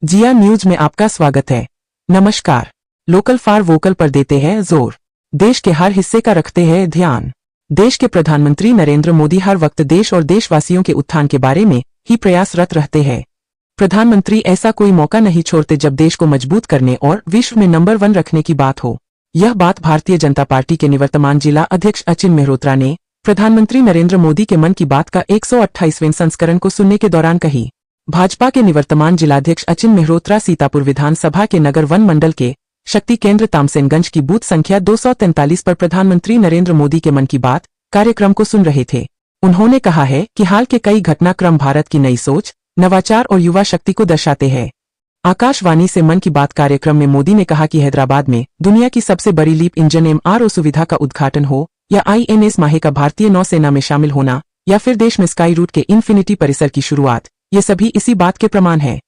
जिया news में आपका स्वागत है। नमस्कार। लोकल फॉर वोकल पर देते हैं जोर, देश के हर हिस्से का रखते हैं ध्यान। देश के प्रधानमंत्री नरेंद्र मोदी हर वक्त देश और देशवासियों के उत्थान के बारे में ही प्रयासरत रहते हैं। प्रधानमंत्री ऐसा कोई मौका नहीं छोड़ते जब देश को मजबूत करने और विश्व में नंबर 1 रखने की बात हो। यह बात भारतीय जनता पार्टी के निवर्तमान जिला अध्यक्ष अचिन मेहरोत्रा ने प्रधानमंत्री नरेंद्र मोदी के मन की बात का 128वें संस्करण को सुनने के दौरान कही। भाजपा के निवर्तमान जिलाध्यक्ष अचिन मेहरोत्रा सीतापुर विधानसभा के नगर वन मंडल के शक्ति केंद्र तामसेनगंज की बूथ संख्या 243 पर प्रधानमंत्री नरेंद्र मोदी के मन की बात कार्यक्रम को सुन रहे थे। उन्होंने कहा है कि हाल के कई घटनाक्रम भारत की नई सोच, नवाचार और युवा शक्ति को दर्शाते हैं। आकाशवाणी से मन की बात कार्यक्रम में मोदी ने कहा कि हैदराबाद में दुनिया की सबसे बड़ी लीप इंजन MRO सुविधा का उद्घाटन हो या INS माहे का भारतीय नौसेना में शामिल होना या फिर देश में स्काई रूट के इन्फिनिटी परिसर की शुरुआत, ये सभी इसी बात के प्रमाण हैं।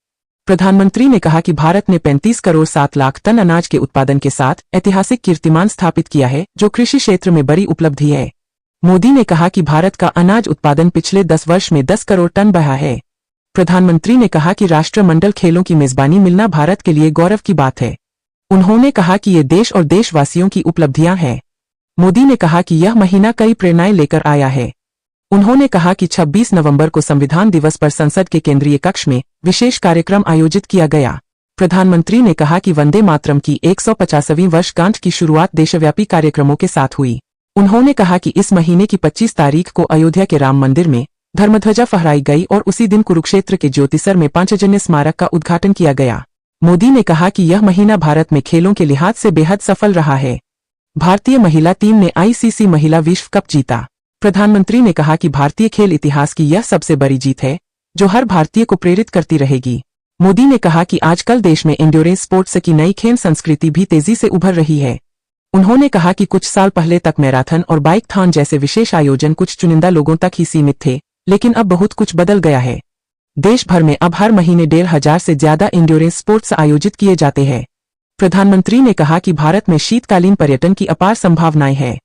प्रधानमंत्री ने कहा कि भारत ने 35 करोड़ 7 लाख टन अनाज के उत्पादन के साथ ऐतिहासिक कीर्तिमान स्थापित किया है, जो कृषि क्षेत्र में बड़ी उपलब्धि है। मोदी ने कहा कि भारत का अनाज उत्पादन पिछले 10 वर्ष में 10 करोड़ टन बढ़ा है। प्रधानमंत्री ने कहा कि राष्ट्रमंडल खेलों की मेजबानी मिलना भारत के लिए गौरव की बात है। उन्होंने कहा कि ये देश और देशवासियों की उपलब्धियां हैं। मोदी ने कहा कि यह महीना कई प्रेरणाएं लेकर आया है। उन्होंने कहा कि 26 नवंबर को संविधान दिवस पर संसद के केंद्रीय कक्ष में विशेष कार्यक्रम आयोजित किया गया। प्रधानमंत्री ने कहा कि वंदे मातरम की 150वीं वर्षगांठ की शुरुआत देशव्यापी कार्यक्रमों के साथ हुई। उन्होंने कहा कि इस महीने की 25 तारीख को अयोध्या के राम मंदिर में धर्मध्वजा फहराई गई और उसी दिन कुरुक्षेत्र के ज्योतिसर में पांचजन्य स्मारक का उद्घाटन किया गया। मोदी ने कहा कि यह महीना भारत में खेलों के लिहाज से बेहद सफल रहा है। भारतीय महिला टीम ने ICC महिला विश्व कप जीता। प्रधानमंत्री ने कहा कि भारतीय खेल इतिहास की यह सबसे बड़ी जीत है, जो हर भारतीय को प्रेरित करती रहेगी। मोदी ने कहा कि आजकल देश में एंड्योरेंस स्पोर्ट्स की नई खेल संस्कृति भी तेजी से उभर रही है। उन्होंने कहा कि कुछ साल पहले तक मैराथन और बाइक थॉन जैसे विशेष आयोजन कुछ चुनिंदा लोगों तक ही सीमित थे, लेकिन अब बहुत कुछ बदल गया है। देश भर में अब हर महीने 1,500 से ज्यादा एंड्योरेंस स्पोर्ट्स आयोजित किए जाते हैं। प्रधानमंत्री ने कहा कि भारत में शीतकालीन पर्यटन की अपार संभावनाएं हैं।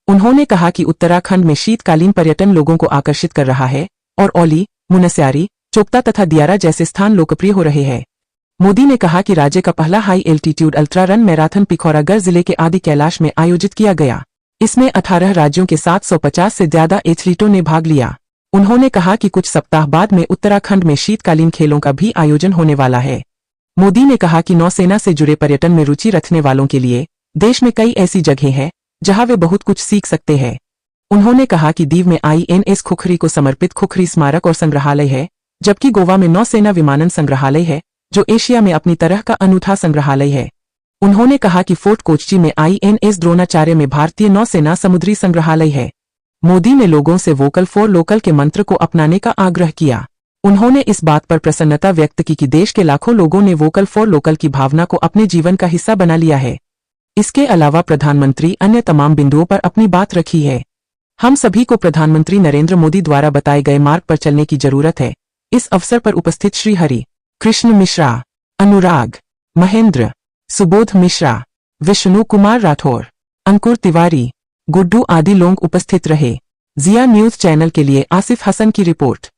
उन्होंने कहा कि उत्तराखंड में शीतकालीन पर्यटन लोगों को आकर्षित कर रहा है और औली, मुनस्यारी, चोपता तथा दियारा जैसे स्थान लोकप्रिय हो रहे हैं। मोदी ने कहा कि राज्य का पहला high altitude ultra run marathon Pithoragarh जिले के आदि कैलाश में आयोजित किया गया। इसमें 18 राज्यों के 750 से ज्यादा एथलीटों ने भाग लिया। उन्होंने कहा कि कुछ सप्ताह बाद में उत्तराखंड में शीतकालीन खेलों का भी आयोजन होने वाला है। मोदी ने कहा कि नौसेना से जुड़े पर्यटन में रुचि रखने वालों के लिए देश में कई ऐसी जगहें हैं जहां वे बहुत कुछ सीख सकते हैं। उन्होंने कहा कि दीव में INS खुखरी को समर्पित खुखरी स्मारक और संग्रहालय है, जबकि गोवा में नौसेना विमानन संग्रहालय है, जो एशिया में अपनी तरह का अनूठा संग्रहालय है। उन्होंने कहा कि फोर्ट कोच्चि में INS द्रोणाचार्य में भारतीय नौसेना समुद्री संग्रहालय है। मोदी ने लोगों से वोकल फॉर लोकल के मंत्र को अपनाने का आग्रह किया। उन्होंने इस बात पर प्रसन्नता व्यक्त की कि देश के लाखों लोगों ने वोकल फॉर लोकल की भावना को अपने जीवन का हिस्सा बना लिया है। इसके अलावा प्रधानमंत्री अन्य तमाम बिंदुओं पर अपनी बात रखी है। हम सभी को प्रधानमंत्री नरेंद्र मोदी द्वारा बताए गए मार्ग पर चलने की जरूरत है। इस अवसर पर उपस्थित श्री हरि कृष्ण मिश्रा, अनुराग, महेंद्र, सुबोध मिश्रा, विष्णु कुमार राठौर, अंकुर तिवारी, गुड्डू आदि लोग उपस्थित रहे। जिया न्यूज चैनल के लिए आसिफ हसन की रिपोर्ट।